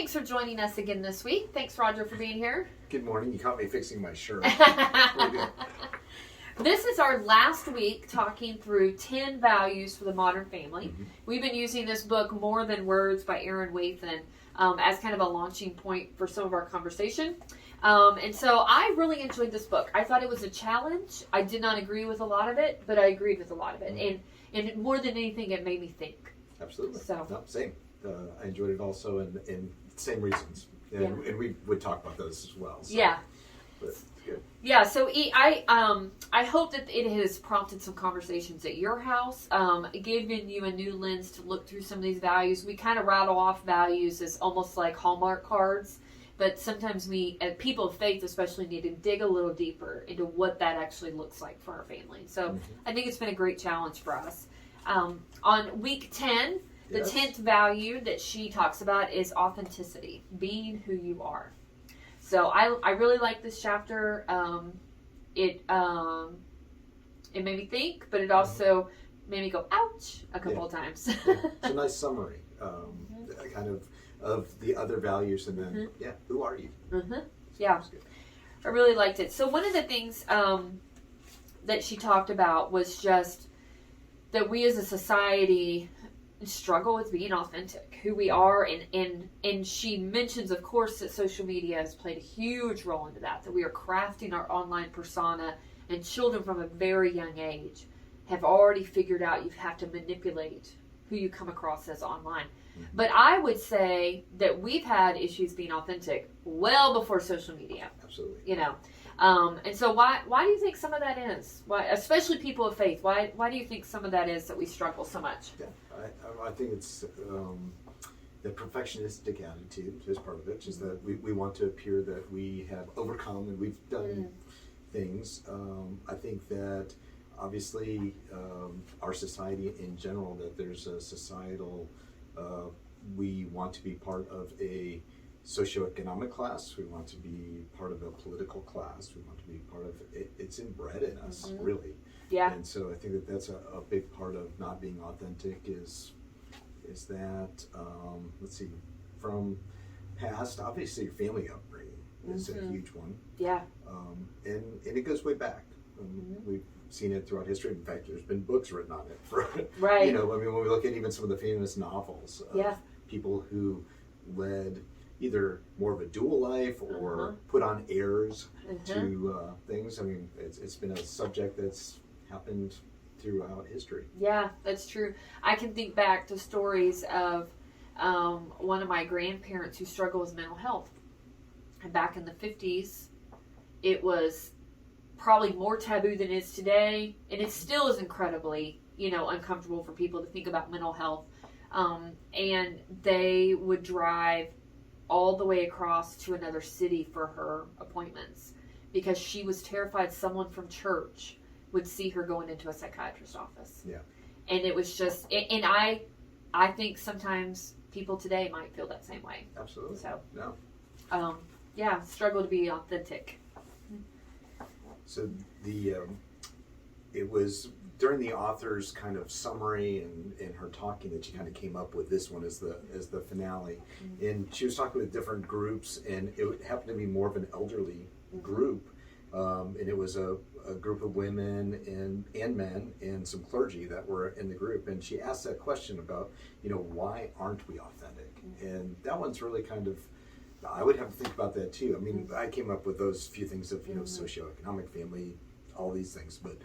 thanks for joining us again this week. Thanks, Roger, for being here. Good morning. You caught me fixing my shirt. This is our last week talking through 10 values for the modern family. Mm-hmm. We've been using this book, More Than Words by Aaron Wathan, as kind of a launching point for some of our conversation. And so I really enjoyed this book. I thought it was a challenge. I did not agree with a lot of it, but I agreed with a lot of it. Mm-hmm. And more than anything, it made me think. Absolutely. So. No, same. I enjoyed it also in same reasons. And we would talk about those as well. So. Yeah. But it's good. Yeah, so I hope that it has prompted some conversations at your house, given you a new lens to look through some of these values. We kind of rattle off values as almost like Hallmark cards, but sometimes we, as people of faith especially, need to dig a little deeper into what that actually looks like for our family. So I think it's been a great challenge for us. On week 10, the 10th value that she talks about is authenticity, being who you are. So I really like this chapter. It made me think, but it also made me go ouch a couple of times. It's a nice summary, kind of the other values, and then who are you? Yeah, I really liked it. So one of the things that she talked about was just that we as a society struggle with being authentic, who we are, and she mentions, of course, that social media has played a huge role into that we are crafting our online persona, and children from a very young age have already figured out you have to manipulate who you come across as online. But I would say that we've had issues being authentic well before social media. Absolutely. You know, and so why do you think some of that is? Why, especially people of faith, why do you think some of that is that we struggle so much? Yeah, I think it's the perfectionistic attitude is part of it, is that we want to appear that we have overcome and we've done things. I think that obviously our society in general, that there's a societal, we want to be part of a socioeconomic class, we want to be part of a political class, we want to be part of it. It's inbred in us, really. Yeah. And so I think that that's a big part of not being authentic is that, let's see, from past, obviously your family upbringing is a huge one. Yeah. And it goes way back. We've seen it throughout history. In fact, there's been books written on it. For, right. You know, I mean, when we look at even some of the famous novels of people who led either more of a dual life or put on airs to things. I mean, it's been a subject that's happened throughout history. Yeah, that's true. I can think back to stories of one of my grandparents who struggled with mental health. And back in the 50s, it was probably more taboo than it is today. And it still is incredibly, uncomfortable for people to think about mental health. And they would drive all the way across to another city for her appointments because she was terrified someone from church would see her going into a psychiatrist's office. Yeah. And it was just, and I think sometimes people today might feel that same way. Absolutely. So, no. Struggle to be authentic. So it was during the author's kind of summary and her talking that she kind of came up with this one as the finale. And she was talking with different groups, and it happened to be more of an elderly group. And it was a group of women and men and some clergy that were in the group. And she asked that question about, why aren't we authentic? And that one's really kind of, I would have to think about that too. I mean, I came up with those few things of, socioeconomic, family, all these things. But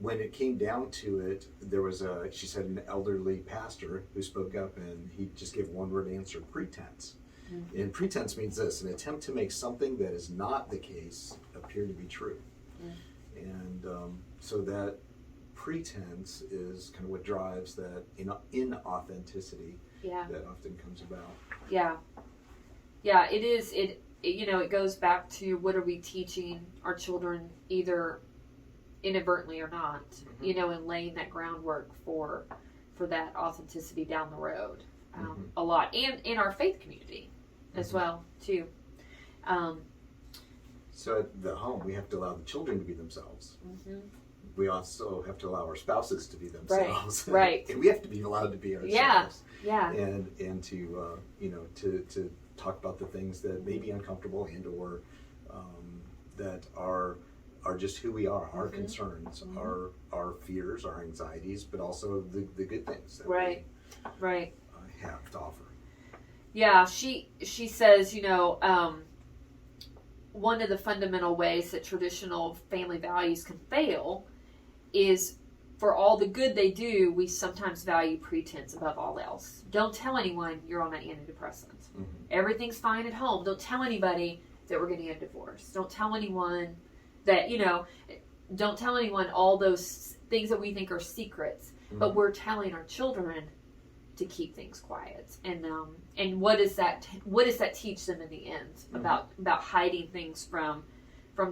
when it came down to it, there was she said, an elderly pastor who spoke up, and he just gave one word answer: pretense. And pretense means this: an attempt to make something that is not the case appear to be true. And so that pretense is kind of what drives that inauthenticity that often comes about. Yeah. Yeah, it is. It goes back to what are we teaching our children, either inadvertently or not, and laying that groundwork for that authenticity down the road a lot. And in our faith community as well, too. So at the home, we have to allow the children to be themselves. We also have to allow our spouses to be themselves. Right. And we have to be allowed to be ourselves. Yeah. And to talk about the things that may be uncomfortable and or that are just who we are, our concerns, our fears, our anxieties, but also the good things that right. we have to offer. Yeah, she says, one of the fundamental ways that traditional family values can fail is for all the good they do, we sometimes value pretense above all else. Don't tell anyone you're on an antidepressant. Everything's fine at home. Don't tell anybody that we're getting a divorce. Don't tell anyone that, don't tell anyone all those things that we think are secrets, but we're telling our children to keep things quiet. And what does that teach them in the end about hiding things from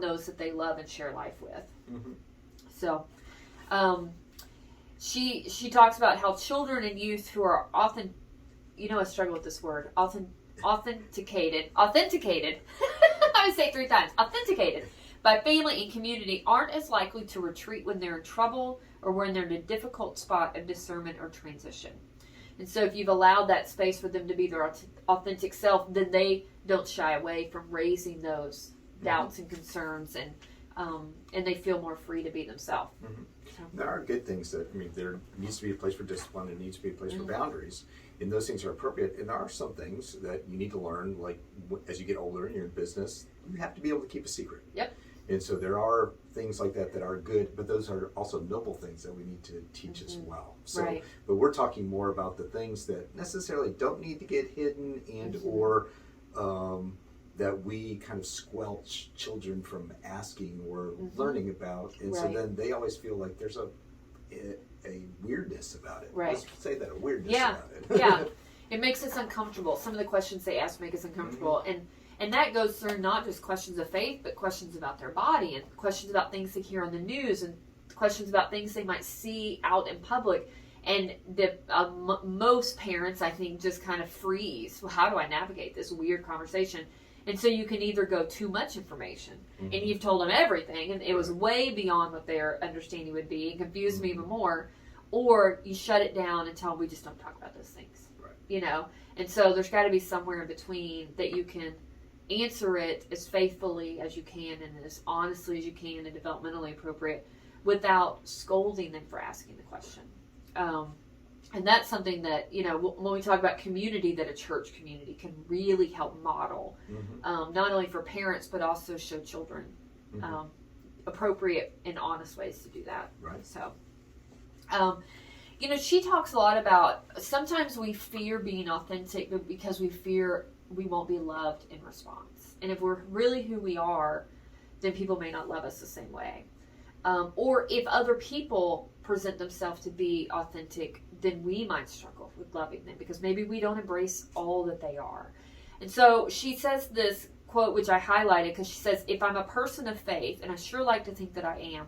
those that they love and share life with? So, she talks about how children and youth who are often, I struggle with this word, authenticated. I'm going to say it 3 times. Authenticated by family and community aren't as likely to retreat when they're in trouble or when they're in a difficult spot of discernment or transition. And so if you've allowed that space for them to be their authentic self, then they don't shy away from raising those doubts and concerns, and they feel more free to be themselves. So. There are good things there needs to be a place for discipline, there needs to be a place for boundaries, and those things are appropriate. And there are some things that you need to learn, like as you get older and you're in business, you have to be able to keep a secret. Yep. And so there are things like that are good, but those are also noble things that we need to teach as well. So, but we're talking more about the things that necessarily don't need to get hidden and or that we kind of squelch children from asking or learning about. And so then they always feel like there's a weirdness about it. Right. Let's say that, a weirdness about it. Yeah. It makes us uncomfortable. Some of the questions they ask make us uncomfortable. And that goes through not just questions of faith, but questions about their body and questions about things they hear on the news and questions about things they might see out in public. And most parents, I think, just kind of freeze. Well, how do I navigate this weird conversation? And so you can either go too much information and you've told them everything and it was way beyond what their understanding would be and confuse them even more, or you shut it down and tell them we just don't talk about those things. Right. And so there's got to be somewhere in between that you can answer it as faithfully as you can and as honestly as you can and developmentally appropriate without scolding them for asking the question. And that's something that, when we talk about community, that a church community can really help model, not only for parents, but also show children appropriate and honest ways to do that. Right. So, she talks a lot about sometimes we fear being authentic because we fear we won't be loved in response. And if we're really who we are, then people may not love us the same way. Or if other people present themselves to be authentic, then we might struggle with loving them because maybe we don't embrace all that they are. And so she says this quote, which I highlighted, because she says, if I'm a person of faith, and I sure like to think that I am,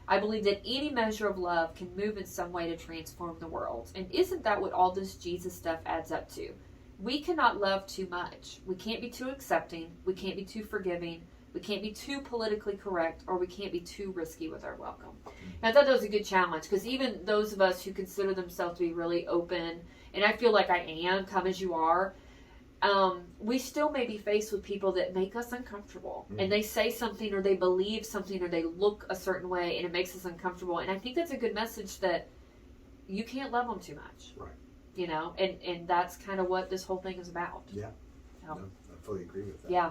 I believe that any measure of love can move in some way to transform the world. And isn't that what all this Jesus stuff adds up to? We cannot love too much. We can't be too accepting. We can't be too forgiving. We can't be too politically correct, or we can't be too risky with our welcome. And I thought that was a good challenge, because even those of us who consider themselves to be really open, and I feel like I am, come as you are, we still may be faced with people that make us uncomfortable. And they say something, or they believe something, or they look a certain way, and it makes us uncomfortable. And I think that's a good message that you can't love them too much. Right. And that's kind of what this whole thing is about. Yeah. No, I fully agree with that. Yeah.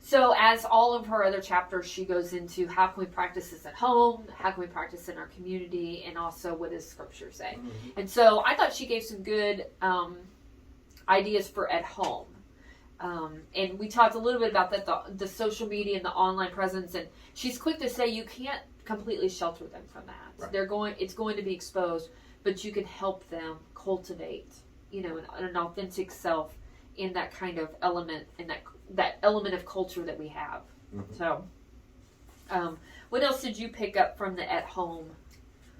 So as all of her other chapters, she goes into how can we practice this at home, how can we practice in our community, and also what does Scripture say. And so I thought she gave some good ideas for at home. And we talked a little bit about that, the social media and the online presence, and she's quick to say you can't completely shelter them from that. Right. It's going to be exposed, but you can help them cultivate, an authentic self in that kind of element, in that element of culture that we have. So, what else did you pick up from the at home?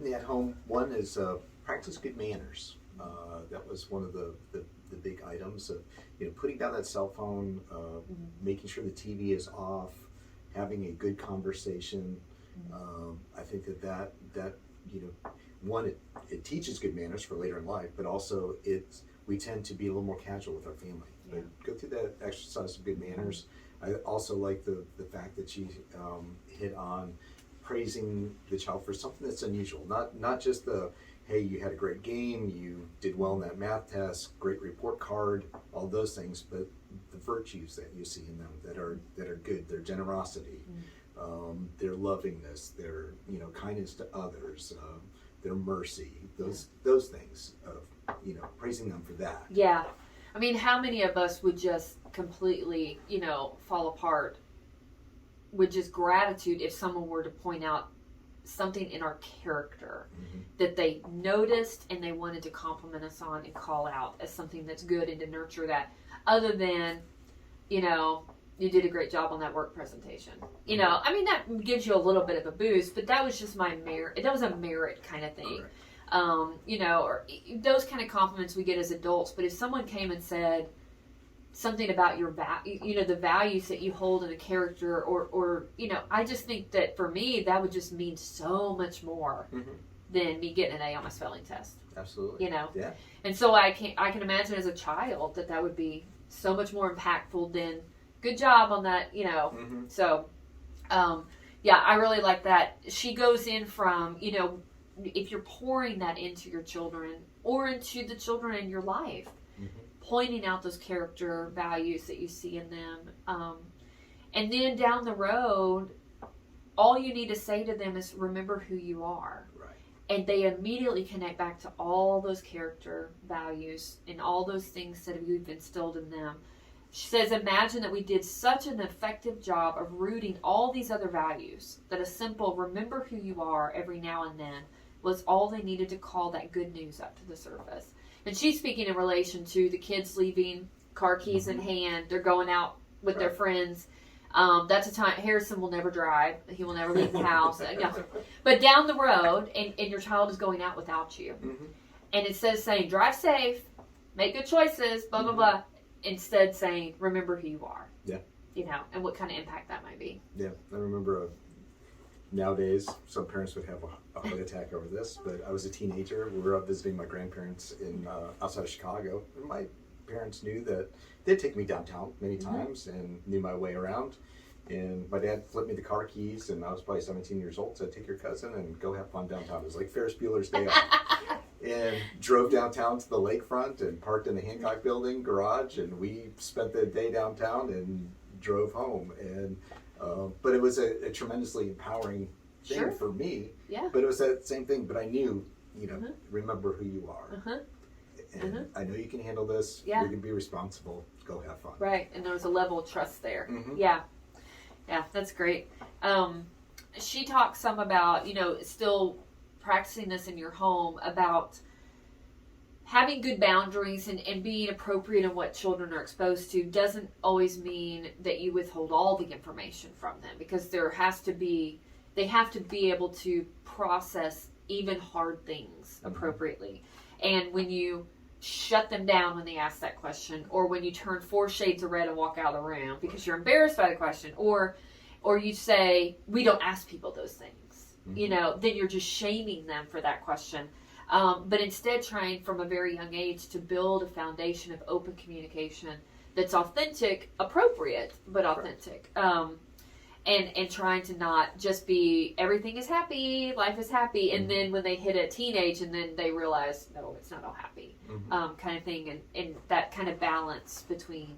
The at home one is practice good manners. That was one of the big items of putting down that cell phone, making sure the TV is off, having a good conversation. I think that one, it teaches good manners for later in life, but also we tend to be a little more casual with our family. but go through that exercise of good manners. I also like the fact that she hit on praising the child for something that's unusual, not just the, hey, you had a great game, you did well in that math test, great report card, all those things, but the virtues that you see in them that are good, their generosity, their lovingness, their kindness to others, their mercy, those things of praising them for that. Yeah. I mean, how many of us would just completely, fall apart with just gratitude if someone were to point out something in our character that they noticed and they wanted to compliment us on and call out as something that's good and to nurture that, other than, you did a great job on that work presentation. I mean, that gives you a little bit of a boost, but that was just my merit. That was a merit kind of thing. Or those kind of compliments we get as adults. But if someone came and said something about your the values that you hold in a character, or I just think that for me that would just mean so much more than me getting an A on my spelling test. Absolutely. Yeah. And so I can imagine as a child that would be so much more impactful than good job on that. So I really like that. She goes in from if you're pouring that into your children or into the children in your life, pointing out those character values that you see in them. And then down the road, all you need to say to them is, remember who you are. Right. And they immediately connect back to all those character values and all those things that we've instilled in them. She says, imagine that we did such an effective job of rooting all these other values that a simple remember who you are every now and then was all they needed to call that good news up to the surface. And she's speaking in relation to the kids leaving, car keys in hand, they're going out with their friends. That's a time Harrison will never drive. He will never leave the house. But down the road, and your child is going out without you. And instead of saying, drive safe, make good choices, blah, blah, blah, instead saying, remember who you are. Yeah. And what kind of impact that might be. Yeah. I remember nowadays, some parents would have a heart attack over this, but I was a teenager. We were up visiting my grandparents in outside of Chicago. And my parents knew that they'd take me downtown many times and knew my way around. And my dad flipped me the car keys, and I was probably 17 years old, said, take your cousin and go have fun downtown. It was like Ferris Bueller's Day Off. And drove downtown to the lakefront and parked in the Hancock Building garage, and we spent the day downtown and drove home. And but it was a tremendously empowering thing for me. Yeah. But it was that same thing. But I knew, remember who you are. And I know you can handle this. Yeah. You can be responsible. Go have fun. Right. And there was a level of trust there. Yeah. Yeah, that's great. She talks some about, still practicing this in your home, about having good boundaries and being appropriate in what children are exposed to doesn't always mean that you withhold all the information from them, because they have to be able to process even hard things appropriately. And when you shut them down when they ask that question, or when you turn 4 shades of red and walk out of the room because you're embarrassed by the question, or you say, we don't ask people those things, then you're just shaming them for that question. But instead trying from a very young age to build a foundation of open communication that's authentic, appropriate, but authentic. And trying to not just be, everything is happy, life is happy, and then when they hit a teenage and then they realize, no, it's not all happy, kind of thing. And that kind of balance between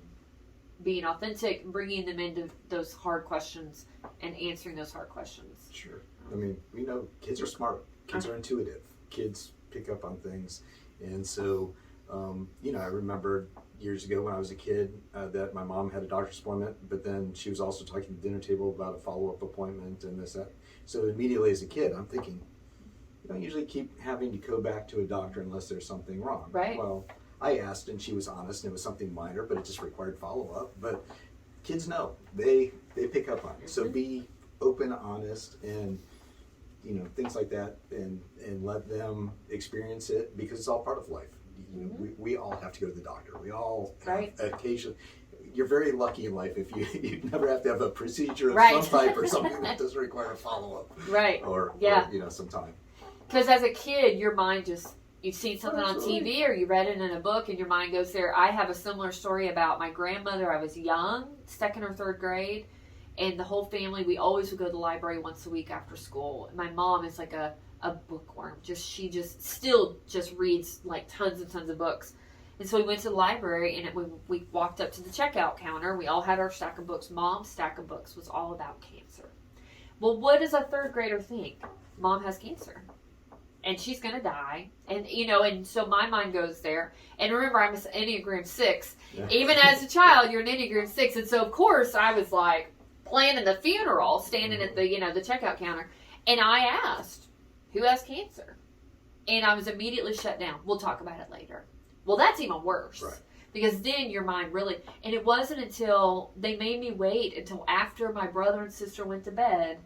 being authentic, bringing them into those hard questions, and answering those hard questions. Sure. I mean, we know kids are smart. Kids are intuitive. Kids pick up on things. And so, I remember years ago when I was a kid that my mom had a doctor's appointment, but then she was also talking at the dinner table about a follow-up appointment and this, that. So immediately as a kid, I'm thinking, you don't usually keep having to go back to a doctor unless there's something wrong. Right. Well, I asked and she was honest and it was something minor, but it just required follow-up. But kids know. They pick up on it. So be open, honest, and things like that, and let them experience it, because it's all part of life. We all have to go to the doctor. We all have occasionally. You're very lucky in life if you never have to have a procedure of some type or something that doesn't require a follow-up. Right. Or some time. Because as a kid, your mind just, you've seen something on TV or you read it in a book and your mind goes there. I have a similar story about my grandmother. I was young, 2nd or 3rd grade, and the whole family, we always would go to the library once a week after school. My mom is like a bookworm. She still reads like tons and tons of books. And so we went to the library, and we walked up to the checkout counter. We all had our stack of books. Mom's stack of books was all about cancer. Well, what does a 3rd grader think? Mom has cancer. And she's going to die. And, and so my mind goes there. And remember, I'm an Enneagram 6. Yeah. Even as a child, you're an Enneagram 6. And so, of course, I was like planning the funeral, standing at the, the checkout counter. And I asked, who has cancer? And I was immediately shut down. We'll talk about it later. Well, that's even worse. Right. Because then your mind really, and it wasn't until they made me wait until after my brother and sister went to bed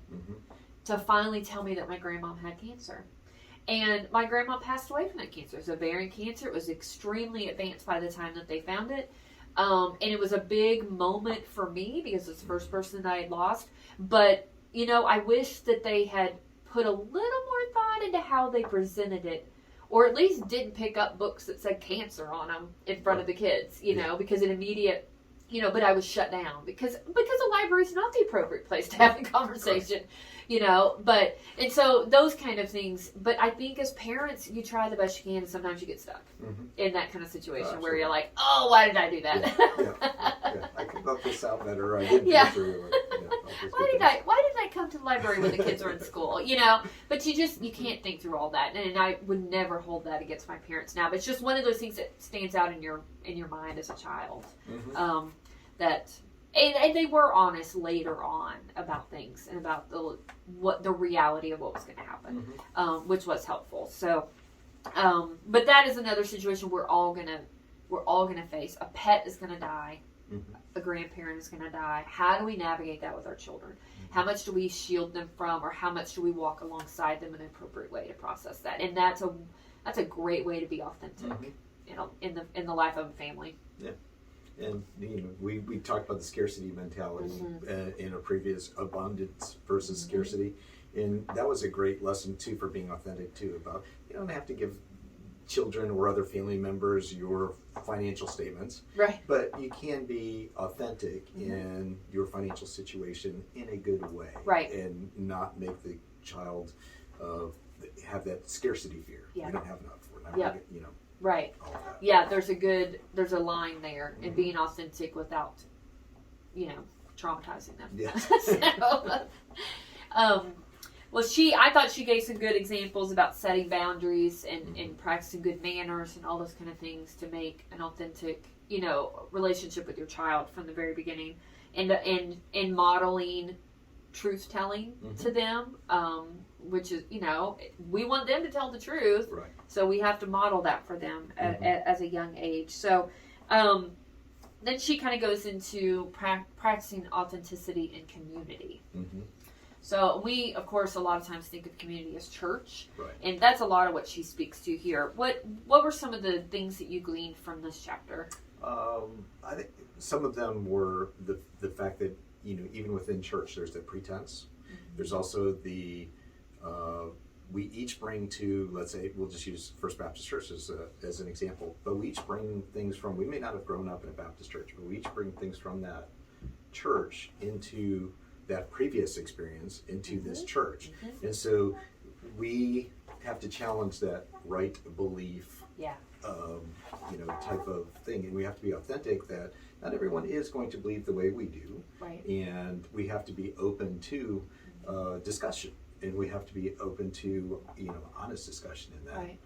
to finally tell me that my grandmom had cancer. And my grandma passed away from that cancer. It was ovarian cancer. It was extremely advanced by the time that they found it. And it was a big moment for me because it's the first person that I had lost. But, I wish that they had put a little more thought into how they presented it, or at least didn't pick up books that said cancer on them in front of the kids, because an immediate, but I was shut down because the library is not the appropriate place to have a conversation, and so those kind of things. But I think as parents, you try the best you can, and sometimes you get stuck in that kind of situation where you're like, oh, why did I do that? Yeah. I could thought this out better. I didn't Why did I come to the library when the kids are in school? But you can't think through all that, and I would never hold that against my parents now. But it's just one of those things that stands out in your mind as a child. And they were honest later on about things and about the reality of what was going to happen, which was helpful. So, but that is another situation we're all gonna face. A pet is gonna die. A grandparent is gonna die. How do we navigate that with our children? How much do we shield them from, or how much do we walk alongside them in an appropriate way to process that? And that's a great way to be authentic, in the life of a family. Yeah. And we talked about the scarcity mentality in a previous, abundance versus scarcity, and that was a great lesson too for being authentic too. About you don't have to give children or other family members your financial statements, right? But you can be authentic in your financial situation in a good way, right? And not make the child have that scarcity fear. Yeah. We don't have enough. We're not gonna get, Right. Yeah, there's a line there in being authentic without, traumatizing them. Yeah. Well, I thought she gave some good examples about setting boundaries and practicing good manners and all those kind of things to make an authentic, relationship with your child from the very beginning, and modeling truth telling to them, which is, we want them to tell the truth, right? So we have to model that for them as a young age. So then she kind of goes into practicing authenticity in community. So we, of course, a lot of times think of community as church, right? And that's a lot of what she speaks to here. What were some of the things that you gleaned from this chapter? I think some of them were the fact that even within church there's the pretense. There's also the we each bring to, let's say, we'll just use First Baptist Church as an example, but we each bring things from, we may not have grown up in a Baptist church, but we each bring things from that church into that previous experience into this church. And so we have to challenge that right belief, type of thing. And we have to be authentic that not everyone is going to believe the way we do. Right. And we have to be open to discussion. And we have to be open to, honest discussion in that. Right.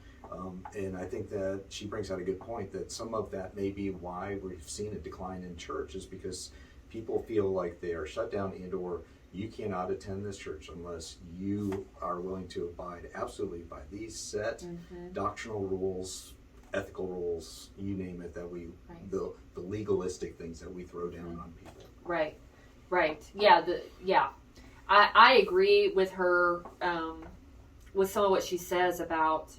And I think that she brings out a good point that some of that may be why we've seen a decline in church is because people feel like they are shut down and or you cannot attend this church unless you are willing to abide absolutely by these set doctrinal rules, ethical rules, you name it, that we, the legalistic things that we throw down on people. Right. Yeah, I agree with her with some of what she says about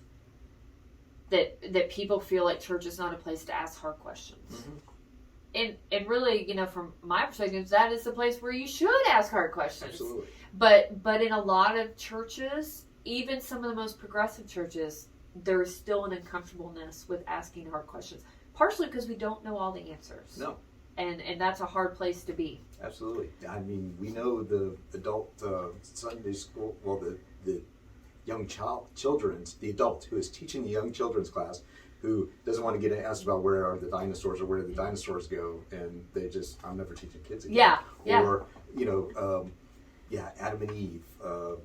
that people feel like church is not a place to ask hard questions. And really, from my perspective, that is the place where you should ask hard questions. Absolutely. But in a lot of churches, even some of the most progressive churches, there's still an uncomfortableness with asking hard questions, partially because we don't know all the answers. No. And that's a hard place to be. Absolutely. I mean, we know the adult Sunday school, well, the young children's, the adult who is teaching the young children's class, who doesn't want to get asked about where are the dinosaurs or where did the dinosaurs go, and they just, I'm never teaching kids again. Yeah. Or, Adam and Eve. I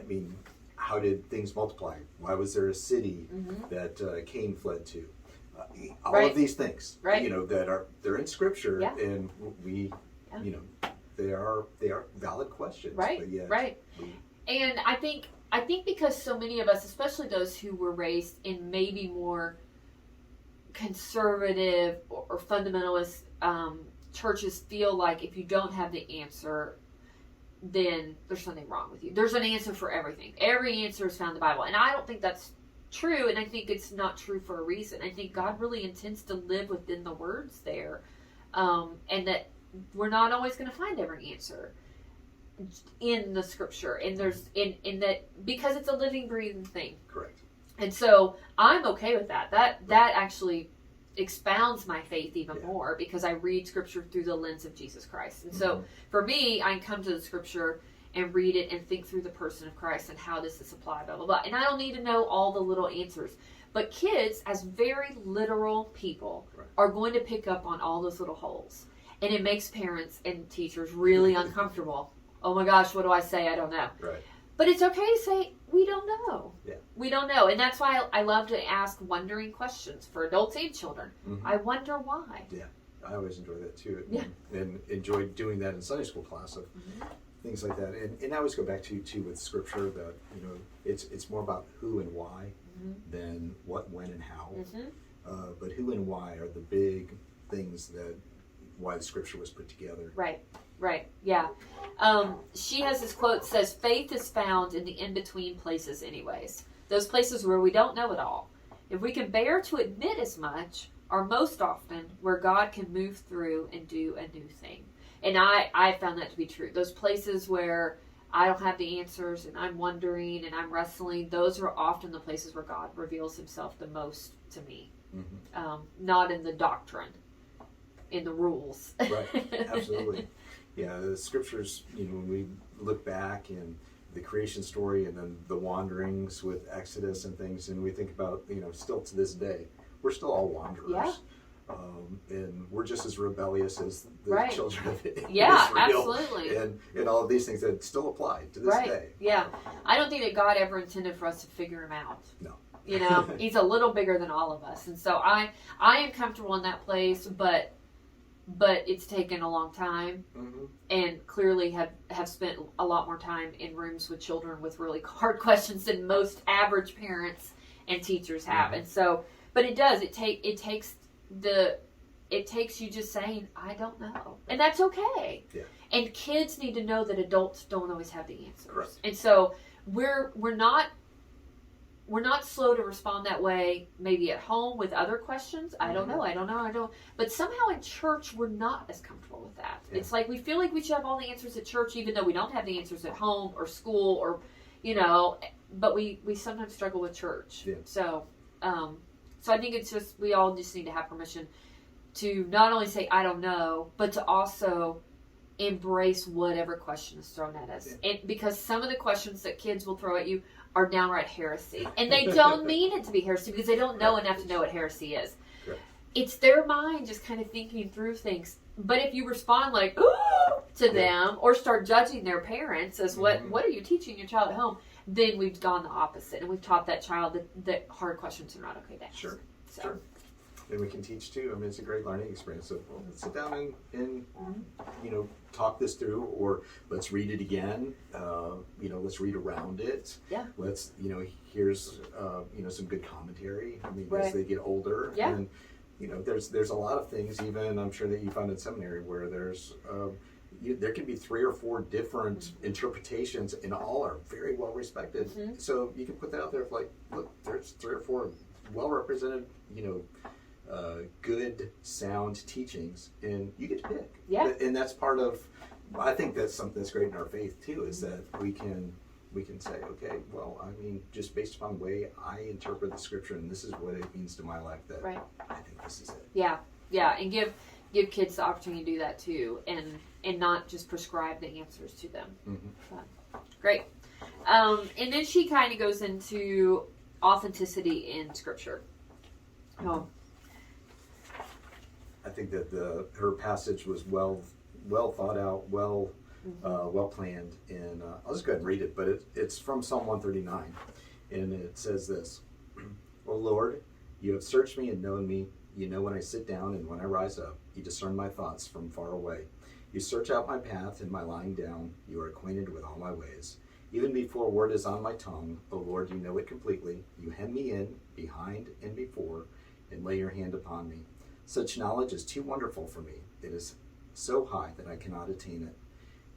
mean, how did things multiply? Why was there a city that Cain fled to? All of these things, they're in Scripture, and we, they are valid questions. Right. But yet, right. And I think because so many of us, especially those who were raised in maybe more conservative or fundamentalist churches, feel like if you don't have the answer, then there's something wrong with you. There's an answer for everything. Every answer is found in the Bible. And I don't think that's true, and I think it's not true for a reason. I think God really intends to live within the words there, and that we're not always going to find every answer in the Scripture. And there's in that, because it's a living, breathing thing. Correct. And so I'm okay with that. That actually expounds my faith even more, because I read Scripture through the lens of Jesus Christ. And so for me, I come to the Scripture and read it and think through the person of Christ and how does this apply, blah, blah, blah. And I don't need to know all the little answers. But kids, as very literal people, are going to pick up on all those little holes. And it makes parents and teachers really uncomfortable. Oh my gosh, what do I say? I don't know. Right. But it's okay to say, we don't know. Yeah. We don't know. And that's why I love to ask wondering questions for adults and children. I wonder why. Yeah. I always enjoy that too. Yeah. And enjoy doing that in Sunday school class. Of things like that, and I always go back to too with Scripture that it's more about who and why than what, when, and how. But who and why are the big things that why the Scripture was put together. Right. Yeah. She has this quote that says, "Faith is found in the in-between places, anyways. Those places where we don't know it all. If we can bear to admit as much, are most often where God can move through and do a new thing." And I found that to be true. Those places where I don't have the answers and I'm wondering and I'm wrestling, those are often the places where God reveals himself the most to me. Not in the doctrine, in the rules. Right, absolutely. Yeah, the Scriptures, when we look back in the creation story and then the wanderings with Exodus and things, and we think about, still to this day, we're still all wanderers. Yeah. And we're just as rebellious as the children of Israel. Yeah, absolutely. And all of these things that still apply to this day. Yeah. I don't think that God ever intended for us to figure him out. No. He's a little bigger than all of us. And so I am comfortable in that place, but it's taken a long time, and clearly have spent a lot more time in rooms with children with really hard questions than most average parents and teachers have. And so, but it does, it takes you just saying, I don't know. And that's okay. Yeah. And kids need to know that adults don't always have the answers. Correct. And so we're not slow to respond that way, maybe at home with other questions. I don't know. But somehow in church, we're not as comfortable with that. Yeah. It's like we feel like we should have all the answers at church, even though we don't have the answers at home or school or, but we sometimes struggle with church. Yeah. So I think it's just, we all just need to have permission to not only say, I don't know, but to also embrace whatever question is thrown at us. Yeah. And because some of the questions that kids will throw at you are downright heresy. And they don't mean it to be heresy because they don't know enough to know what heresy is. Right. It's their mind just kind of thinking through things. But if you respond like, ooh, to them, or start judging their parents as what are you teaching your child at home, then we've gone the opposite. And we've taught that child that hard questions are not okay to ask. Sure. And we can teach too. I mean, it's a great learning experience. So let's sit down and talk this through, or let's read it again. Let's read around it. Yeah. Let's, here's, some good commentary. I mean, as they get older. Yeah. And, there's a lot of things, even I'm sure that you found in seminary, where there's, there can be 3 or 4 different interpretations, and all are very well respected. So you can put that out there, like, look, there's 3 or 4 well represented, good, sound teachings, and you get to pick. Yeah. And that's part of, I think that's something that's great in our faith too, is that we can we can say, okay, well, I mean, just based upon the way I interpret the scripture, and this is what it means to my life, that Right. I think this is it. Yeah, and give kids the opportunity to do that too, and not just prescribe the answers to them. Great. And then she kind of goes into authenticity in scripture. Oh. I think that her passage was well thought out, well planned, and I'll just go ahead and read it. But it's from Psalm 139, and it says this: "O Lord, you have searched me and known me. You know when I sit down and when I rise up. You discern my thoughts from far away. You search out my path and my lying down. You are acquainted with all my ways. Even before a word is on my tongue, O Lord, you know it completely. You hem me in, behind and before, and lay your hand upon me. Such knowledge is too wonderful for me. It is so high that I cannot attain it.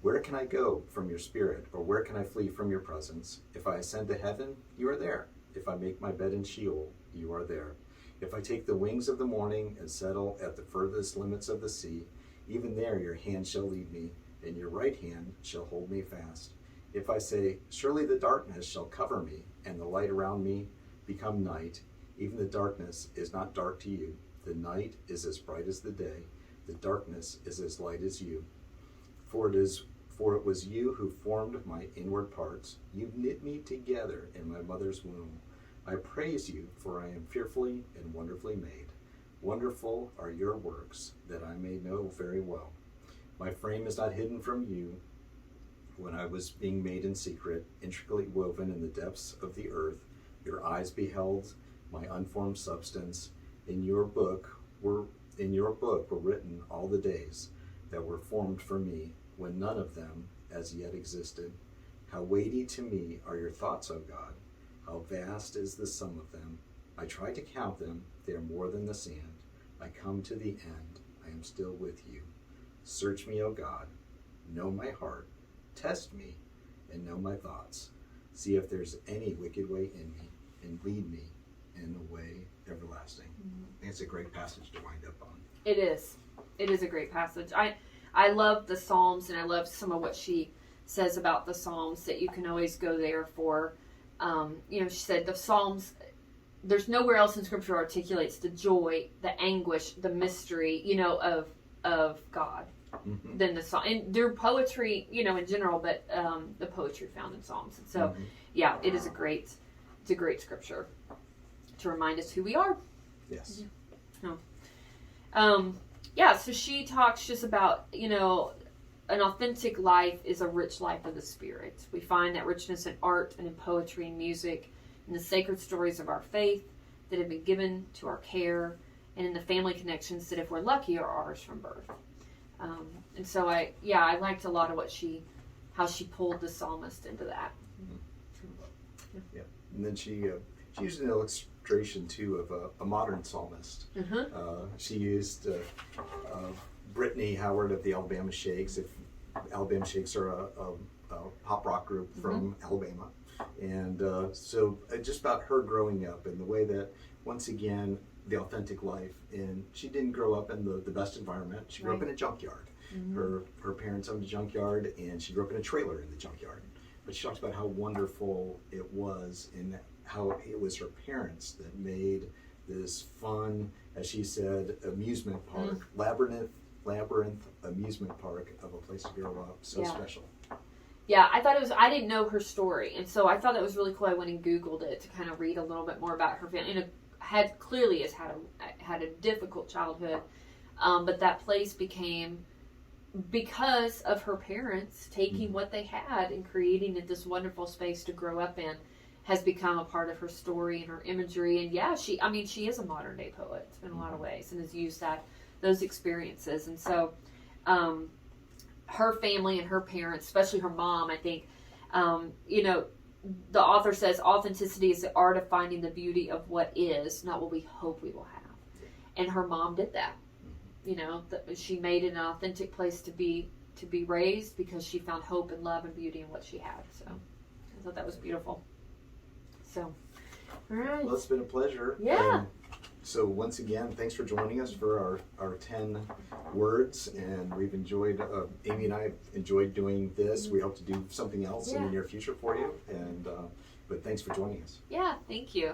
Where can I go from your spirit, or where can I flee from your presence? If I ascend to heaven, you are there. If I make my bed in Sheol, you are there. If I take the wings of the morning and settle at the furthest limits of the sea, even there your hand shall lead me, and your right hand shall hold me fast. If I say, surely the darkness shall cover me, and the light around me become night, even the darkness is not dark to you. The night is as bright as the day. The darkness is as light as you. For it was you who formed my inward parts. You knit me together in my mother's womb. I praise you, for I am fearfully and wonderfully made. Wonderful are your works, that I may know very well. My frame is not hidden from you when I was being made in secret, intricately woven in the depths of the earth. Your eyes beheld my unformed substance. In your book were written all the days that were formed for me, when none of them as yet existed. How weighty to me are your thoughts, O God! How vast is the sum of them! I try to count them, they are more than the sand. I come to the end, I am still with you. Search me, O God, know my heart, test me, and know my thoughts. See if there's any wicked way in me, and lead me in the way everlasting." I think it's a great passage to wind up on. It is a great passage. I love the Psalms, and I love some of what she says about the Psalms, that you can always go there for. She said the Psalms, there's nowhere else in Scripture articulates the joy, the anguish, the mystery, of God than the Psalm. And their poetry, in general, but the poetry found in Psalms. And so, it is a great Scripture to remind us who we are. Yes. So she talks just about, an authentic life is a rich life of the Spirit. We find that richness in art and in poetry and music, in the sacred stories of our faith that have been given to our care, and in the family connections that, if we're lucky, are ours from birth. And so I liked a lot of how she pulled the psalmist into that. Yeah. And then she used an illustration too of a modern psalmist. She used Brittany Howard of the Alabama Shakes. If Alabama Shakes are a pop rock group from Alabama, and so just about her growing up and the way that, once again, the authentic life. And she didn't grow up in the best environment. She grew up in a junkyard. Her parents owned a junkyard, and she grew up in a trailer in the junkyard. But she talks about how wonderful it was, and how it was her parents that made this fun, as she said, amusement park, labyrinth amusement park of a place to grow up. So special. Yeah, I didn't know her story, and so I thought that was really cool. I went and Googled it to kind of read a little bit more about her family. And had a difficult childhood, but that place became, because of her parents taking what they had and creating it this wonderful space to grow up in, has become a part of her story and her imagery. And she is a modern day poet in a lot of ways, and has used those experiences. And so her family and her parents, especially her mom, I think, the author says authenticity is the art of finding the beauty of what is, not what we hope we will have. And her mom did that. She made it an authentic place to be raised, because she found hope and love and beauty in what she had. So I thought that was beautiful. So, all right. Well, it's been a pleasure. Yeah. So once again, thanks for joining us for our 10 words, and we've enjoyed, Aimee and I have enjoyed doing this. We hope to do something else in the near future for you, and but thanks for joining us. Yeah, thank you.